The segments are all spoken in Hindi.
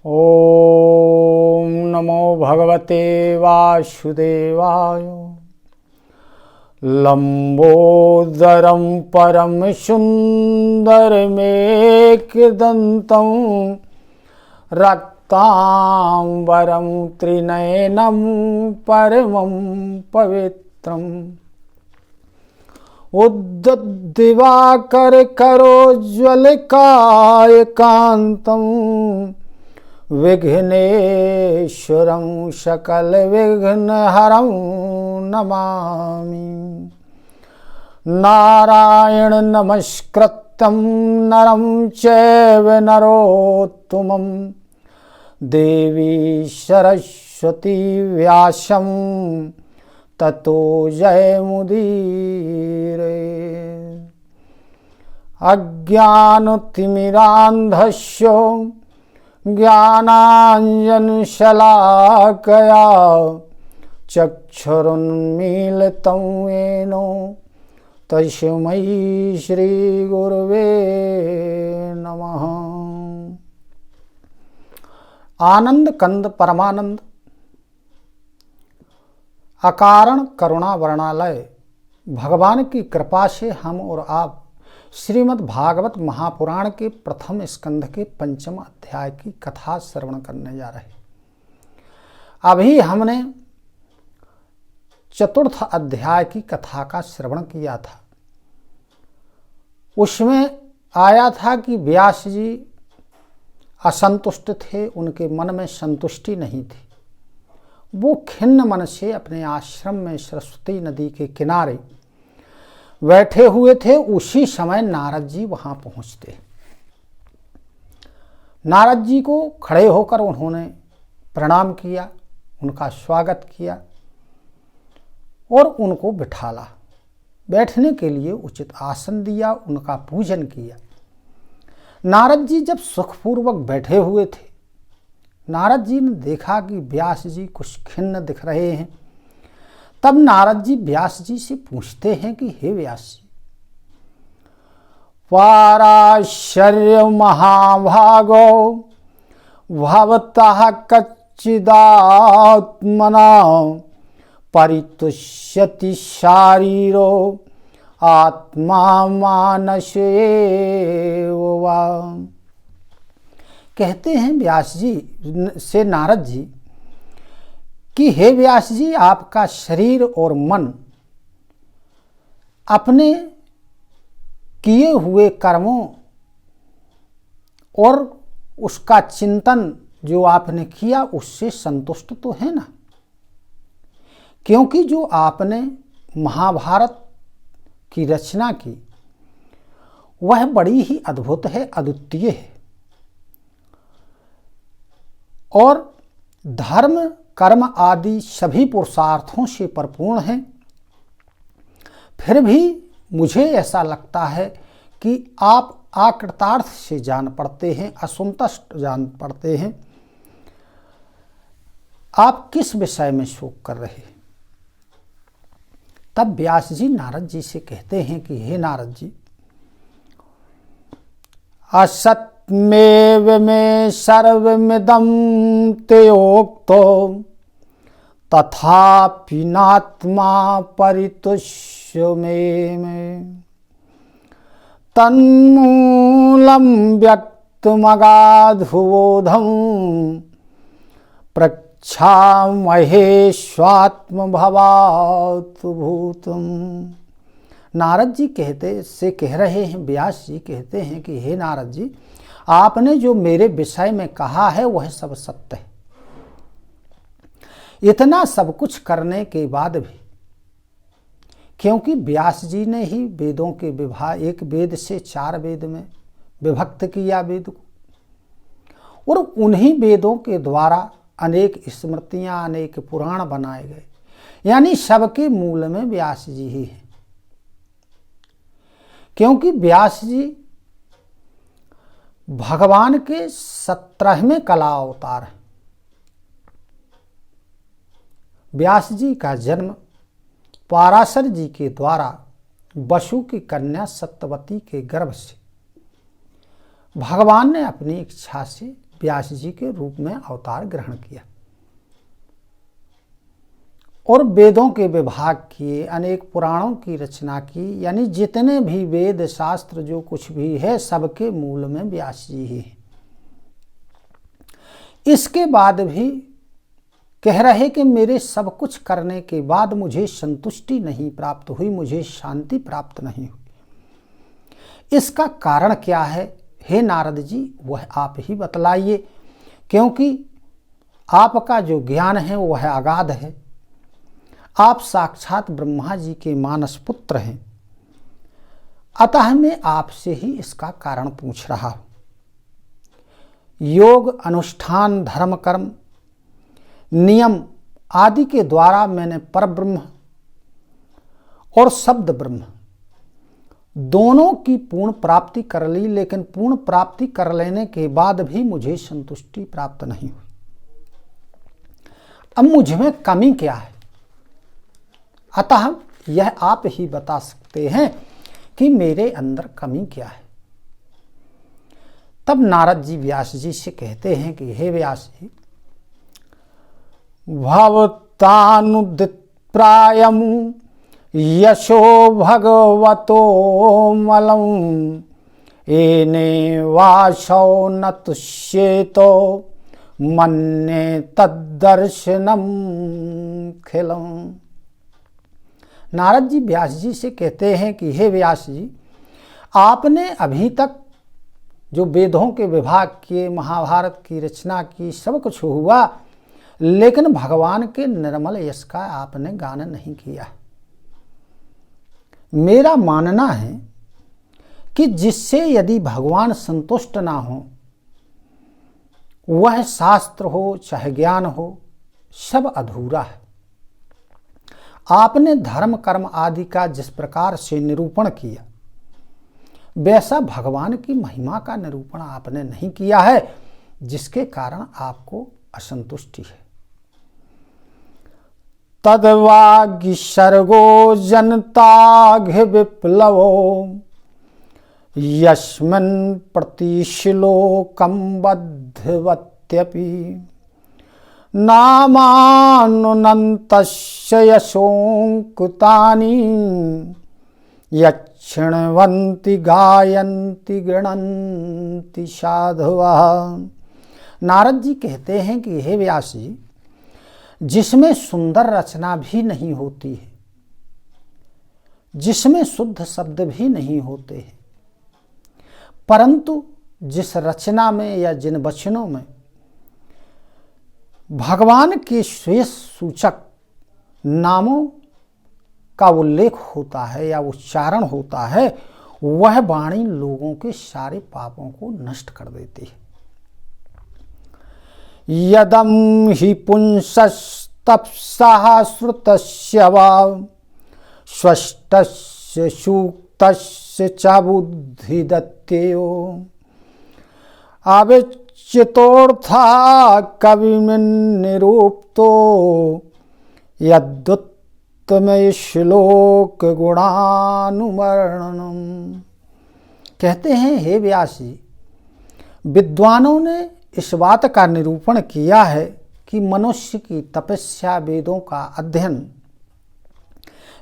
ओम नमो भगवते वासुदेवाय। लंबोदरम परम सुंदरमेकदंतं रक्तांबरं त्रिनयनं परमं पवित्रम्। उद्दिवाकर करोज्ज्वलकायकान्तं विघ्नेश्वरं सकलविघ्नहरं नमामि। नारायण नमस्कृत्यं नरं चैव नरोत्तमं देवी सरस्वती व्यासं ततो जयमुदीरये। अज्ञानतिमिरान्धस्य ज्ञानाञ्जनशलाकया चक्षुरुन्मीलितं येन तस्मै श्रीगुरवे नमः। आनंद कंद परमानंद अकारण करुणा वर्णालय भगवान की कृपा से हम और आप श्रीमद् भागवत महापुराण के प्रथम स्कंध के पंचम अध्याय की कथा श्रवण करने जा रहे। अभी हमने चतुर्थ अध्याय की कथा का श्रवण किया था। उसमें आया था कि व्यास जी असंतुष्ट थे, उनके मन में संतुष्टि नहीं थी। वो खिन्न मन से अपने आश्रम में सरस्वती नदी के किनारे बैठे हुए थे। उसी समय नारद जी वहां पहुंचते। नारद जी को खड़े होकर उन्होंने प्रणाम किया, उनका स्वागत किया और उनको बिठाला। बैठने के लिए उचित आसन दिया, उनका पूजन किया। नारद जी जब सुखपूर्वक बैठे हुए थे, नारद जी ने देखा कि व्यास जी कुछ खिन्न दिख रहे हैं। तब नारद जी व्यास जी से पूछते हैं कि हे व्यास जी, पाराशर्य महाभागो भवतः कच्चिदात्मना परितुष्यति शारीरो आत्मा मानसेव वा। कहते हैं व्यास जी से नारद जी कि हे व्यास जी, आपका शरीर और मन अपने किए हुए कर्मों और उसका चिंतन जो आपने किया उससे संतुष्ट तो है ना? क्योंकि जो आपने महाभारत की रचना की वह बड़ी ही अद्भुत है, अद्वितीय है और धर्म कर्म आदि सभी पुरुषार्थों से परिपूर्ण है। फिर भी मुझे ऐसा लगता है कि आप अकृतार्थ से जान पड़ते हैं, असंतुष्ट जान पड़ते हैं। आप किस विषय में शोक कर रहे हैं? तब व्यास जी नारद जी से कहते हैं कि हे नारद जी, असत्मेव मे सर्वमिदं तेयोक्तो तथापि नात्मा परितुष्य मे तन्मूलं व्यक्तमगाधुबोधं प्रच्छामहेष्वात्मभवातु भूतम्। नारद जी कह रहे हैं, व्यास जी कहते हैं कि हे नारद जी, आपने जो मेरे विषय में कहा है वह सब सत्य है। इतना सब कुछ करने के बाद भी, क्योंकि व्यास जी ने ही वेदों के विभाग, एक वेद से 4 वेद में विभक्त किया वेद को, और उन्हीं वेदों के द्वारा अनेक स्मृतियां, अनेक पुराण बनाए गए। यानी सबके मूल में व्यास जी ही हैं। क्योंकि व्यास जी भगवान के 17वें कला अवतार हैं। व्यास जी का जन्म पाराशर जी के द्वारा वसु की कन्या सत्यवती के गर्भ से भगवान ने अपनी इच्छा से व्यास जी के रूप में अवतार ग्रहण किया और वेदों के विभाग किए, अनेक पुराणों की रचना की। यानी जितने भी वेद शास्त्र जो कुछ भी है सबके मूल में व्यास जी ही हैं। इसके बाद भी कह रहे कि मेरे सब कुछ करने के बाद मुझे संतुष्टि नहीं प्राप्त हुई, मुझे शांति प्राप्त नहीं हुई। इसका कारण क्या है हे नारद जी, वह आप ही बतलाइए, क्योंकि आपका जो ज्ञान है वह अगाध है। आप साक्षात ब्रह्मा जी के मानस पुत्र हैं, अतः मैं आपसे ही इसका कारण पूछ रहा हूं। योग, अनुष्ठान, धर्म, कर्म, नियम आदि के द्वारा मैंने परब्रह्म और शब्द ब्रह्म दोनों की पूर्ण प्राप्ति कर ली, लेकिन पूर्ण प्राप्ति कर लेने के बाद भी मुझे संतुष्टि प्राप्त नहीं हुई। अब मुझ में कमी क्या है? अतः यह आप ही बता सकते हैं कि मेरे अंदर कमी क्या है। तब नारद जी व्यास जी से कहते हैं कि हे व्यास जी, भवतानुदित प्रायम यशो भगवतो मलम एने वाशौ न तुष्येतो मन्ये तद्दर्शनम खिलम। नारद जी व्यास जी से कहते हैं कि हे व्यास जी, आपने अभी तक जो वेदों के विभाग किए, महाभारत की रचना की, सब कुछ हुआ, लेकिन भगवान के निर्मल यश का आपने गान नहीं किया। मेरा मानना है कि जिससे यदि भगवान संतुष्ट ना हो, वह शास्त्र हो चाहे ज्ञान हो, सब अधूरा है। आपने धर्म कर्म आदि का जिस प्रकार से निरूपण किया, वैसा भगवान की महिमा का निरूपण आपने नहीं किया है, जिसके कारण आपको असंतुष्टि है। तद्वाग्य सर्गो जनताघ विप्लवो यस्मिन् प्रतिश्लोकं बद्धवत्यपि नामानुनन्तस्य यशोऽङ्कुतानि यच्छृण्वन्ति गायन्ति गृह्णन्ति साधवः। नारद जी कहते हैं कि हे व्यास जी, जिसमें सुंदर रचना भी नहीं होती है, जिसमें शुद्ध शब्द भी नहीं होते हैं, परंतु जिस रचना में या जिन वचनों में भगवान के श्रेष्ठ सूचक नामों का उल्लेख होता है या उच्चारण होता है, वह वाणी लोगों के सारे पापों को नष्ट कर देती है। यदम हि पुंसस्तपसः श्रुतस्य वा स्वष्टस्य सूक्तस्य च बुद्धिदत्ययो अविच्युतोऽर्थः कविर्निरूप्तो यद्युत्तमे श्लोक गुणानुवर्णनम। कहते हैं हे व्यास जी, विद्वानों ने इस बात का निरूपण किया है कि मनुष्य की तपस्या, वेदों का अध्ययन,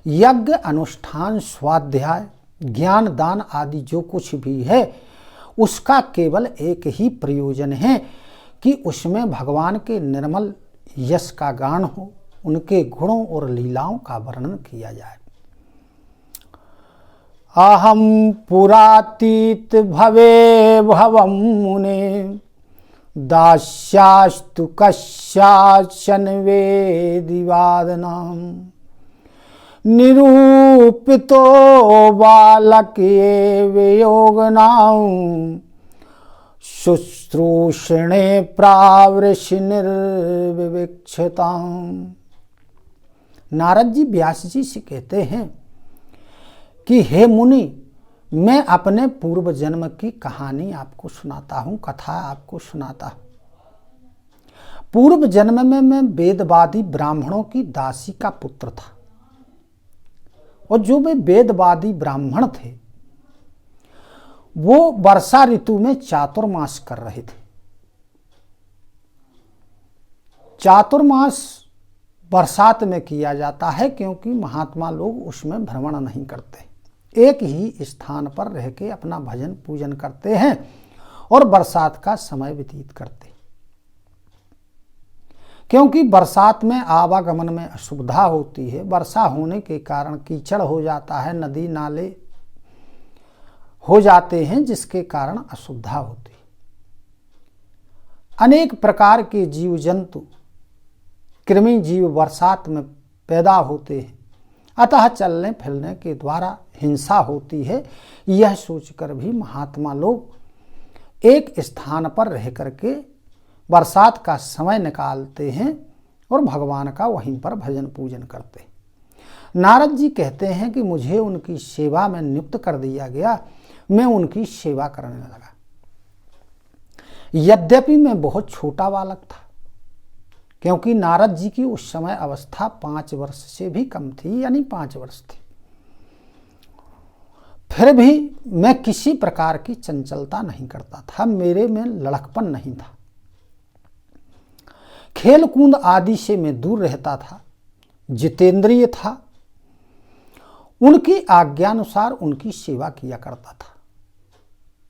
यज्ञ, अनुष्ठान, स्वाध्याय, ज्ञान, दान आदि जो कुछ भी है, उसका केवल एक ही प्रयोजन है कि उसमें भगवान के निर्मल यश का गान हो, उनके गुणों और लीलाओं का वर्णन किया जाए। अहम पुरातीत भवे भवम मुने दास्यास्तु कस्याचन वेदिवादनम निरूपितो बालक वियोगनाम शुश्रूषणे प्रावृषि निर्विवक्षताम। नारद जी व्यास जी से कहते हैं कि हे मुनि, मैं अपने पूर्व जन्म की कहानी आपको सुनाता हूँ, कथा आपको सुनाता हूँ। पूर्व जन्म में मैं वेदवादी ब्राह्मणों की दासी का पुत्र था, और जो वे वेदवादी ब्राह्मण थे वो वर्षा ऋतु में चातुर्मास कर रहे थे। चातुर्मास बरसात में किया जाता है, क्योंकि महात्मा लोग उसमें भ्रमण नहीं करते, एक ही स्थान पर रह के अपना भजन पूजन करते हैं और बरसात का समय व्यतीत करते। क्योंकि बरसात में आवागमन में असुविधा होती है, वर्षा होने के कारण कीचड़ हो जाता है, नदी नाले हो जाते हैं, जिसके कारण असुविधा होती है। अनेक प्रकार के जीव जंतु कृमि जीव बरसात में पैदा होते हैं, अतः चलने फिरने के द्वारा हिंसा होती है। यह सोचकर भी महात्मा लोग एक स्थान पर रह करके बरसात का समय निकालते हैं और भगवान का वहीं पर भजन पूजन करते हैं। नारद जी कहते हैं कि मुझे उनकी सेवा में नियुक्त कर दिया गया, मैं उनकी सेवा करने लगा। यद्यपि मैं बहुत छोटा बालक था, क्योंकि नारद जी की उस समय अवस्था 5 वर्ष से भी कम थी, यानी 5 वर्ष थी। फिर भी मैं किसी प्रकार की चंचलता नहीं करता था, मेरे में लड़कपन नहीं था। खेल कूद आदि से मैं दूर रहता था, जितेंद्रिय था, उनकी आज्ञानुसार उनकी सेवा किया करता था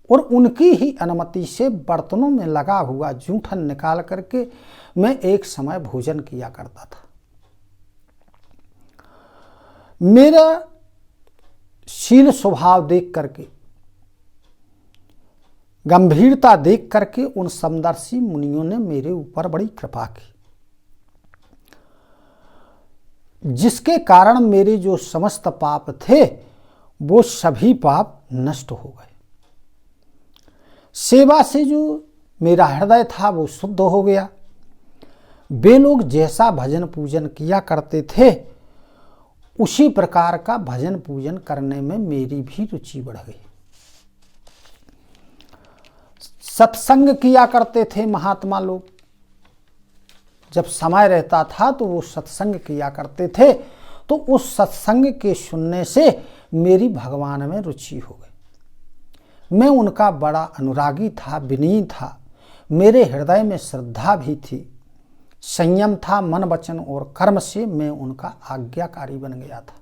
और उनकी ही अनुमति से बर्तनों में लगा हुआ जूठन निकाल करके मैं एक समय भोजन किया करता था। मेरा शील स्वभाव देख करके, गंभीरता देख करके उन समदर्शी मुनियों ने मेरे ऊपर बड़ी कृपा की, जिसके कारण मेरे जो समस्त पाप थे वो सभी पाप नष्ट हो गए। सेवा से जो मेरा हृदय था वो शुद्ध हो गया। वे लोग जैसा भजन पूजन किया करते थे उसी प्रकार का भजन पूजन करने में मेरी भी रुचि बढ़ गई। सत्संग किया करते थे महात्मा लोग, जब समय रहता था तो वो सत्संग किया करते थे, तो उस सत्संग के सुनने से मेरी भगवान में रुचि हो गई। मैं उनका बड़ा अनुरागी था, विनयी था, मेरे हृदय में श्रद्धा भी थी, संयम था, मन वचन और कर्म से मैं उनका आज्ञाकारी बन गया था।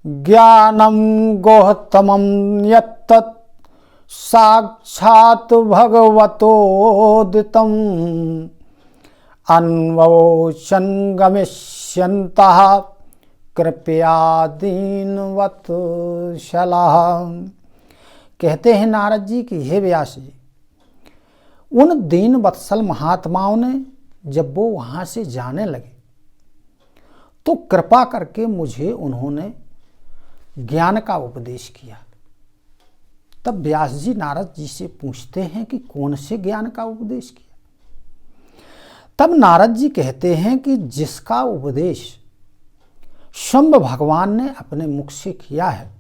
ज्ञानम गोहतमम यत्तत् साक्षात् भगवतोदितम् अन्वोचन गमिष्यन्तः कृपया दीनवत् शलाः। कहते हैं नारद जी कि हे व्यास जी, उन दीन वत्सल महात्माओं ने जब वो वहां से जाने लगे तो कृपा करके मुझे उन्होंने ज्ञान का उपदेश किया। तब व्यास जी नारद जी से पूछते हैं कि कौन से ज्ञान का उपदेश किया। तब नारद जी कहते हैं कि जिसका उपदेश शंभ भगवान ने अपने मुख से किया है,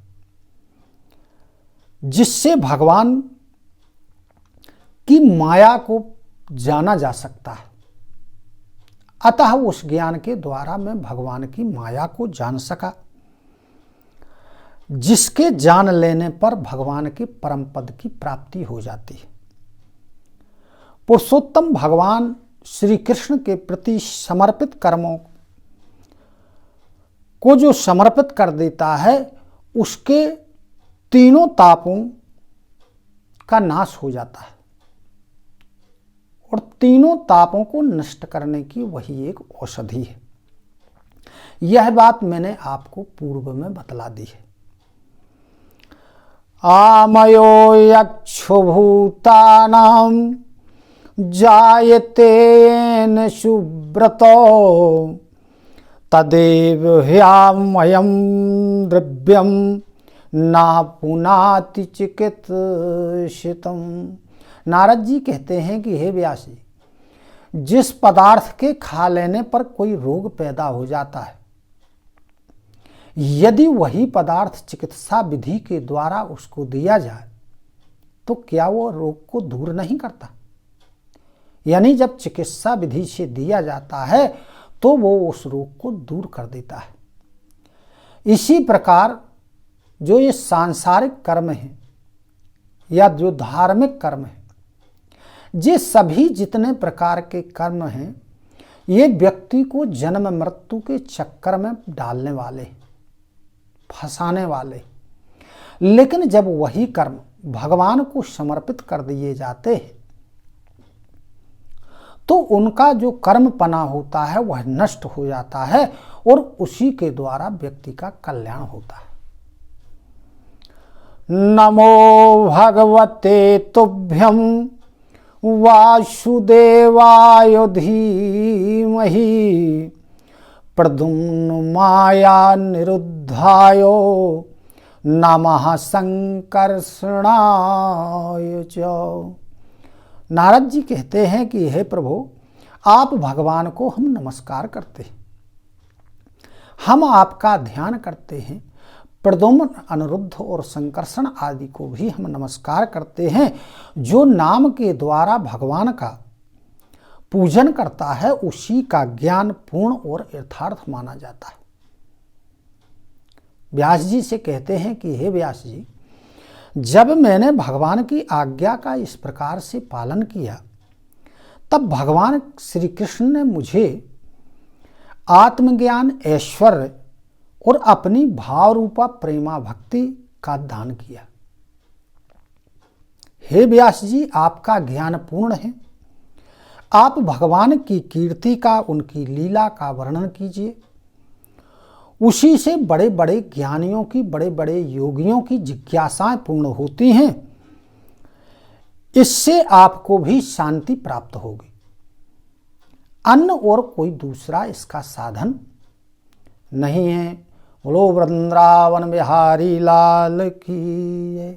जिससे भगवान की माया को जाना जा सकता है, अतः उस ज्ञान के द्वारा मैं भगवान की माया को जान सका, जिसके जान लेने पर भगवान के परम पद की प्राप्ति हो जाती है। पुरुषोत्तम भगवान श्री कृष्ण के प्रति समर्पित कर्मों को जो समर्पित कर देता है, उसके तीनों तापों का नाश हो जाता है और तीनों तापों को नष्ट करने की वही एक औषधि है। यह बात मैंने आपको पूर्व में बतला दी है। आमयो यक्षभूतानां जायते सुब्रतो तदेव ह्यामयं द्रव्यं ना पुनाति चिकित्सितम्। नारद जी कहते हैं कि हे व्यास जी, जिस पदार्थ के खा लेने पर कोई रोग पैदा हो जाता है, यदि वही पदार्थ चिकित्सा विधि के द्वारा उसको दिया जाए तो क्या वो रोग को दूर नहीं करता? यानी जब चिकित्सा विधि से दिया जाता है तो वो उस रोग को दूर कर देता है। इसी प्रकार जो ये सांसारिक कर्म है या जो धार्मिक कर्म है, ये सभी जितने प्रकार के कर्म हैं, ये व्यक्ति को जन्म मृत्यु के चक्कर में डालने वाले, फंसाने वाले। लेकिन जब वही कर्म भगवान को समर्पित कर दिए जाते हैं तो उनका जो कर्मपना होता है वह नष्ट हो जाता है और उसी के द्वारा व्यक्ति का कल्याण होता है। नमो भगवते तुभ्यं वासुदेवाय धीमहि प्रद्युम्नमाया निरुद्धाय नमः संकर्षणाय च। नारद जी कहते हैं कि हे प्रभु, आप भगवान को हम नमस्कार करते हैं, हम आपका ध्यान करते हैं। प्रद्युम्न, अनिरुद्ध और संकर्षण आदि को भी हम नमस्कार करते हैं। जो नाम के द्वारा भगवान का पूजन करता है उसी का ज्ञान पूर्ण और यथार्थ माना जाता है। व्यास जी से कहते हैं कि हे व्यास जी, जब मैंने भगवान की आज्ञा का इस प्रकार से पालन किया तब भगवान श्री कृष्ण ने मुझे आत्मज्ञान, ऐश्वर्य और अपनी भाव रूपा प्रेमा भक्ति का दान किया। हे व्यास जी, आपका ज्ञान पूर्ण है, आप भगवान की कीर्ति का, उनकी लीला का वर्णन कीजिए। उसी से बड़े बड़े ज्ञानियों की, बड़े बड़े योगियों की जिज्ञासाएं पूर्ण होती हैं। इससे आपको भी शांति प्राप्त होगी। अन्य और कोई दूसरा इसका साधन नहीं है। बोलो वृंदावन बिहारी लाल की जय।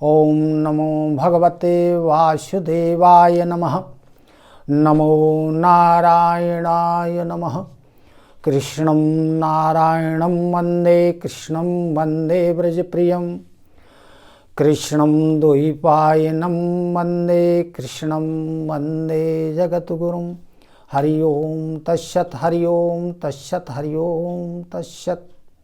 ओम नमो भगवते वासुदेवाय नमः। नमो नारायणाय नमः। कृष्णं नारायणं वन्दे, कृष्णं वन्दे व्रजप्रियं। कृष्णं द्वैपायनं वन्दे, कृष्णं वन्दे जगद्गुरुं। हरि ओम तस्सत्, हरि ओम तस्सत्, हरि ओम तस्सत्।